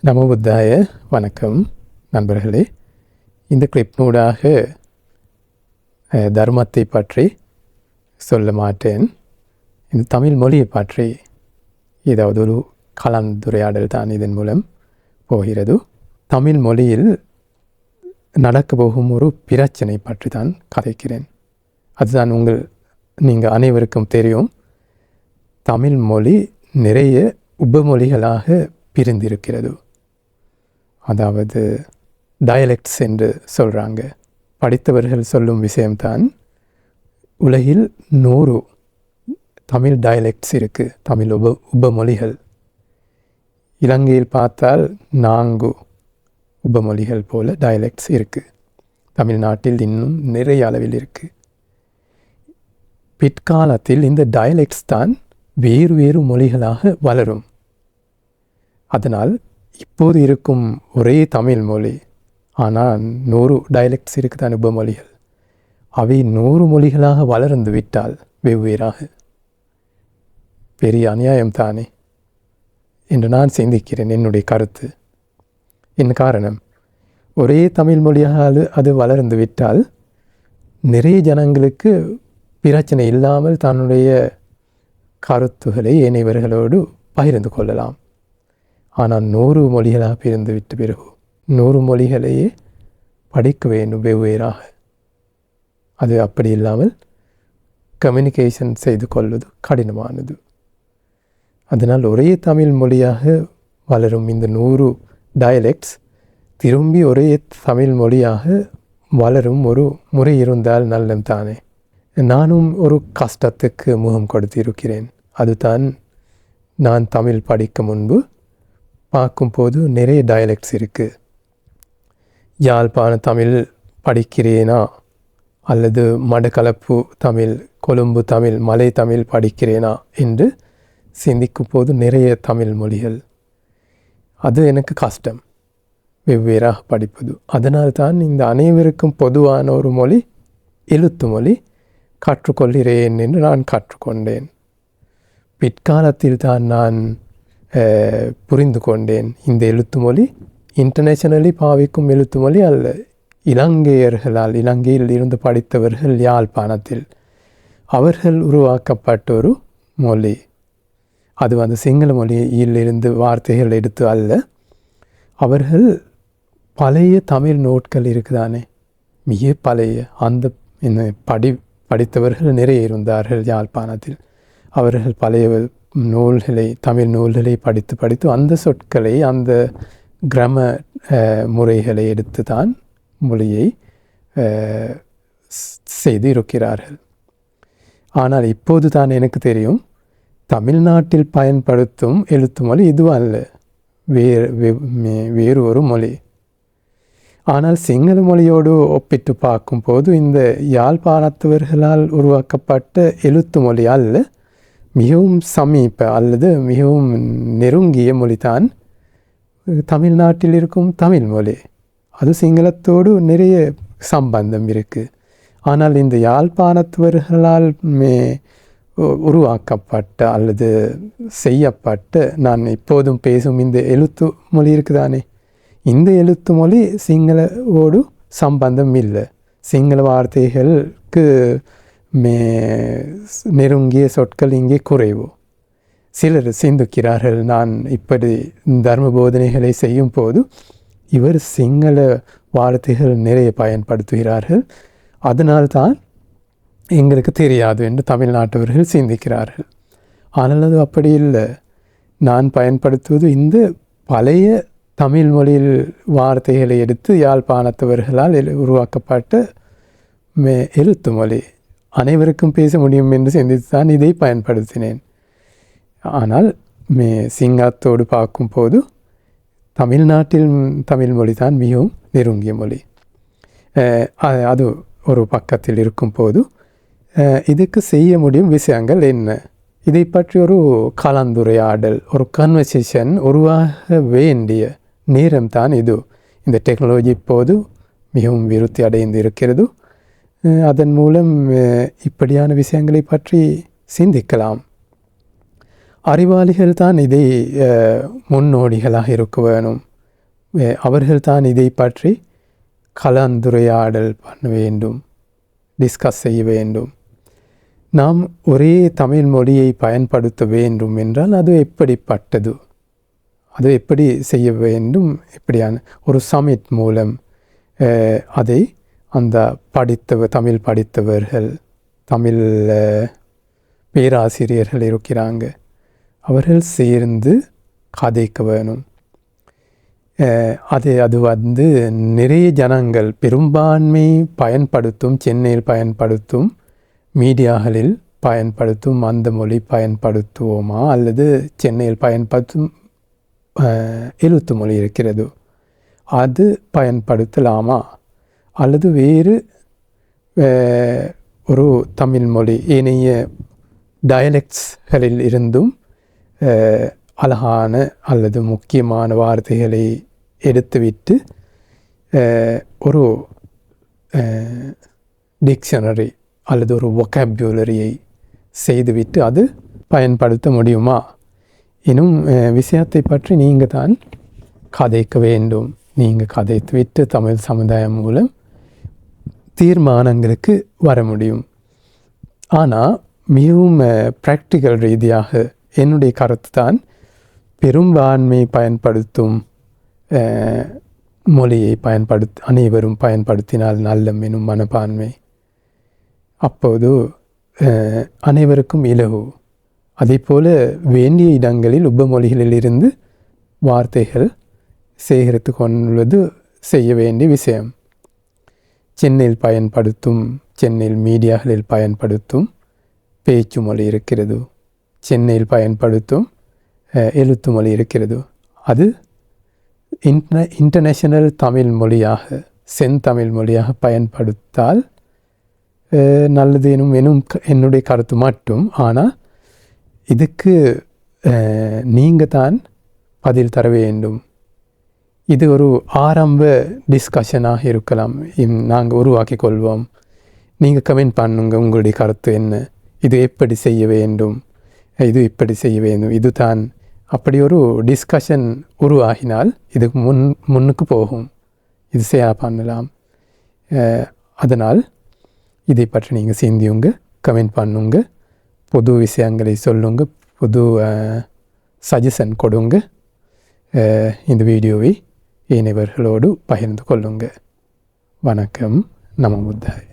நமோ புத்தாய. வணக்கம் நண்பர்களே. இந்த கிளிப்னூடாக தர்மத்தை பற்றி சொல்ல மாட்டேன். இந்த தமிழ் மொழியை பற்றி ஏதாவது ஒரு கலந்துரையாடல் தான் இதன் மூலம் போகிறது. தமிழ் மொழியில் நடக்க போகும் ஒரு பிரச்சனை பற்றி தான் கதைக்கிறேன். அதுதான் நீங்கள் அனைவருக்கும் தெரியும். தமிழ் மொழி நிறைய உபமொழிகளாக பிரிந்திருக்கிறது. அதாவது டயலெக்ட்ஸ் என்று சொல்கிறாங்க. படித்தவர்கள் சொல்லும் விஷயம்தான். உலகில் 100 தமிழ் டயலெக்ட்ஸ் இருக்குது, தமிழ் உபமொழிகள். இலங்கையில் பார்த்தால் 4 உபமொழிகள் போல டயலெக்ட்ஸ் இருக்குது. தமிழ்நாட்டில் இன்னும் நிறைய அளவில் இருக்குது. பிற்காலத்தில் இந்த டயலெக்ட்ஸ் தான் வேறு வேறு மொழிகளாக வளரும். அதனால் இப்போது இருக்கும் ஒரே தமிழ் மொழி, ஆனால் 100 டயலெக்ட்ஸ் இருக்குதான் உபமொழிகள். அவை 100 மொழிகளாக வளர்ந்து விட்டால் வெவ்வேறாக பெரிய அநியாயம் தானே என்று நான் சிந்திக்கிறேன். என்னுடைய கருத்து. என்ன காரணம்? ஒரே தமிழ் மொழியாக அது வளர்ந்து விட்டால் நிறைய ஜனங்களுக்கு பிரச்சனை இல்லாமல் தன்னுடைய கருத்துக்களை ஏனையவர்களோடு பகிர்ந்து கொள்ளலாம். ஆனால் 100 மொழிகளாக பிரிந்து விட்ட பிறகு 100 மொழிகளையே படிக்க வேண்டும் வெவ்வேறாக. அது அப்படி இல்லாமல் கம்யூனிகேஷன் செய்து கொள்வது கடினமானது. அதனால் ஒரே தமிழ் மொழியாக வளரும் இந்த 100 டயலெக்ட்ஸ் திரும்பி ஒரே தமிழ் மொழியாக வளரும் ஒரு முறை இருந்தால் நல்லம் தானே. நானும் ஒரு கஷ்டத்துக்கு முகம் கொடுத்திருக்கிறேன். அதுதான், நான் தமிழ் படிக்க முன்பு பார்க்கும்போது நிறைய டயலெக்ட்ஸ் இருக்குது. யாழ்ப்பாண தமிழ் படிக்கிறேனா அல்லது மடக்களப்பு தமிழ், கொழும்பு தமிழ், மலை தமிழ் படிக்கிறேனா என்று சிந்திக்கும் போது நிறைய தமிழ் மொழிகள். அது எனக்கு கஷ்டம், வெவ்வேறாக படிப்பது. அதனால்தான் இந்த அனைவருக்கும் பொதுவான ஒரு மொழி எழுத்து மொழி கற்றுக்கொள்கிறேன் என்று நான் கற்றுக்கொண்டேன். பிற்காலத்தில் தான் நான் புரிந்து கொண்டேன், இந்த எழுத்து மொழி இன்டர்நேஷனலி பாவிக்கும் எழுத்து மொழி அல்ல. இலங்கையர்களால், இலங்கையில் இருந்து படித்தவர்கள் யாழ்ப்பாணத்தில் அவர்கள் உருவாக்கப்பட்ட ஒரு மொழி. அது சிங்கள மொழியிலிருந்து வார்த்தைகள் எடுத்து அல்ல. அவர்கள் பழைய தமிழ் நோட்கள் இருக்குதானே, மிக பழைய அந்த படித்தவர்கள் நிறைய இருந்தார்கள் யாழ்ப்பாணத்தில். அவர்கள் பழைய நூல்களை, தமிழ் நூல்களை படித்து அந்த சொற்களை, அந்த கிராம முறைகளை எடுத்து தான் மொழியை செய்து இருக்கிறார்கள். ஆனால் இப்போது தான் எனக்கு தெரியும், தமிழ்நாட்டில் பயன்படுத்தும் எழுத்து மொழி இது அல்ல, வேறு ஒரு மொழி. ஆனால் சிங்கள மொழியோடு ஒப்பிட்டு பார்க்கும்போது இந்த யாழ்ப்பாணத்தவர்களால் உருவாக்கப்பட்ட எழுத்து மொழி அல்ல, மிகவும் சமீப அல்லது மிகவும் நெருங்கிய மொழிதான் தமிழ்நாட்டில் இருக்கும் தமிழ் மொழி. அது சிங்களத்தோடு நிறைய சம்பந்தம் இருக்குது. ஆனால் இந்த யாழ்ப்பாணத்தவர்களால் உருவாக்கப்பட்ட அல்லது செய்யப்பட்ட, நான் இப்போதும் பேசும் இந்த எழுத்து மொழி இருக்குதானே, இந்த எழுத்து மொழி சிங்களோடு சம்பந்தம் இல்லை. சிங்கள வார்த்தைகளுக்கு நெருங்கிய சொற்கள் இங்கே குறைவு. சிலர் சிந்திக்கிறார்கள், நான் இப்படி தர்ம போதனைகளை செய்யும் போது இவர் சிங்கள வார்த்தைகள் நிறைய பயன்படுத்துகிறார்கள், அதனால்தான் எங்களுக்கு தெரியாது என்று தமிழ்நாட்டவர்கள் சிந்திக்கிறார்கள். ஆனால் அது அப்படி இல்லை. நான் பயன்படுத்துவது இந்த பழைய தமிழ் மொழியில் வார்த்தைகளை எடுத்து யாழ்ப்பாணத்தவர்களால் உருவாக்கப்பட்ட எழுத்து மொழி. அனைவருக்கும் பேச முடியும் என்று சிந்தித்து தான் இதை பயன்படுத்தினேன். ஆனால் சிங்களத்தோடு பார்க்கும்போது தமிழ்நாட்டில் தமிழ் மொழி தான் மிகவும் நெருங்கிய மொழி. அது ஒரு பக்கத்தில் இருக்கும்போது இதுக்கு செய்ய முடியும் விஷயங்கள் என்ன, இதை பற்றி ஒரு கலந்துரையாடல், ஒரு கன்வர்சேஷன் உருவாக வேண்டிய நேரம் தான் இது. இந்த டெக்னாலஜி இப்போது மிகவும் விருத்தி அடைந்து இருக்கிறது. அதன் மூலம் இப்படியான விஷயங்களை பற்றி சிந்திக்கலாம். அறிவாளிகள் தான் இதை முன்னோடிகளாக இருக்க வேணும். அவர்கள்தான் இதை பற்றி கலந்துரையாடல் பண்ண வேண்டும், டிஸ்கஸ் செய்ய வேண்டும். நாம் ஒரே தமிழ் மொழியை பயன்படுத்த வேண்டும் என்றால் அது எப்படிப்பட்டது, அது எப்படி செய்ய வேண்டும், இப்படியான ஒரு சமிட் மூலம் அதை அந்த தமிழ் படித்தவர்கள், தமிழ் பேராசிரியர்கள் இருக்கிறாங்க, அவர்கள் சேர்ந்து கதைக்க வேணும். அது வந்து நிறைய ஜனங்கள் பெரும்பான்மை பயன்படுத்தும், சென்னையில் பயன்படுத்தும் மீடியாக்களில் பயன்படுத்தும் அந்த மொழி பயன்படுத்துவோமா, அல்லது சென்னையில் பயன்படுத்தும் எழுத்து மொழி இருக்கிறது அது பயன்படுத்தலாமா, அல்லது வேறு ஒரு தமிழ் மொழி ஏனைய டயலெக்ட்ஸ்களில் இருந்தும் அழகான அல்லது முக்கியமான வார்த்தைகளை எடுத்துவிட்டு ஒரு டிக்ஷனரி அல்லது ஒரு வொக்காபுலரியை செய்துவிட்டு அது பயன்படுத்த முடியுமா எனும் விஷயத்தை பற்றி நீங்கள் தான் கதைக்க வேண்டும். நீங்கள் கதைத்துவிட்டு தமிழ் சமுதாயம் மூலம் தீர்மானங்களுக்கு வர முடியும். ஆனால் மிகவும் ப்ராக்டிக்கல் ரீதியாக என்னுடைய கருத்து தான், பெரும்பான்மை பயன்படுத்தும் மொழியை அனைவரும் பயன்படுத்தினால் நல்ல எனும் மனப்பான்மை. அப்போது அனைவருக்கும் இலகு. அதே போல் வேண்டிய இடங்களில் உபமொழிகளிலிருந்து வார்த்தைகள் சேகரித்து கொள்வது செய்ய வேண்டிய விஷயம். சென்னையில் மீடியாக்களில் பயன்படுத்தும் பேச்சு மொழி இருக்கிறது, சென்னையில் பயன்படுத்தும் எழுத்து மொழி இருக்கிறது. அது இன்டர்நேஷனல் தமிழ் மொழியாக, செந்தமிழ் மொழியாக பயன்படுத்தால் நல்லது எனும் என்னுடைய கருத்து மட்டும். ஆனால் இதுக்கு நீங்கள் தான் பதில் தர வேண்டும். இது ஒரு ஆரம்ப டிஸ்கஷனாக இருக்கலாம், நாங்கள் உருவாக்கி கொள்வோம். நீங்கள் கமெண்ட் பண்ணுங்க, உங்களுடைய கருத்து என்ன, இது எப்படி செய்ய வேண்டும், இது இப்படி செய்ய வேண்டும், இது தான். அப்படி ஒரு டிஸ்கஷன் உருவாகினால் இதுக்கு முன்னுக்கு போகும், இது ஷேர் பண்ணலாம். அதனால் இதை பற்றி நீங்கள் சிந்தியுங்க, கமெண்ட் பண்ணுங்க, புது விஷயங்களை சொல்லுங்க, புது சஜஷன் கொடுங்க. இந்த வீடியோவை இணைவர்களோடு பகிர்ந்து கொள்ளுங்க. வணக்கம். நமோ புத்தாய.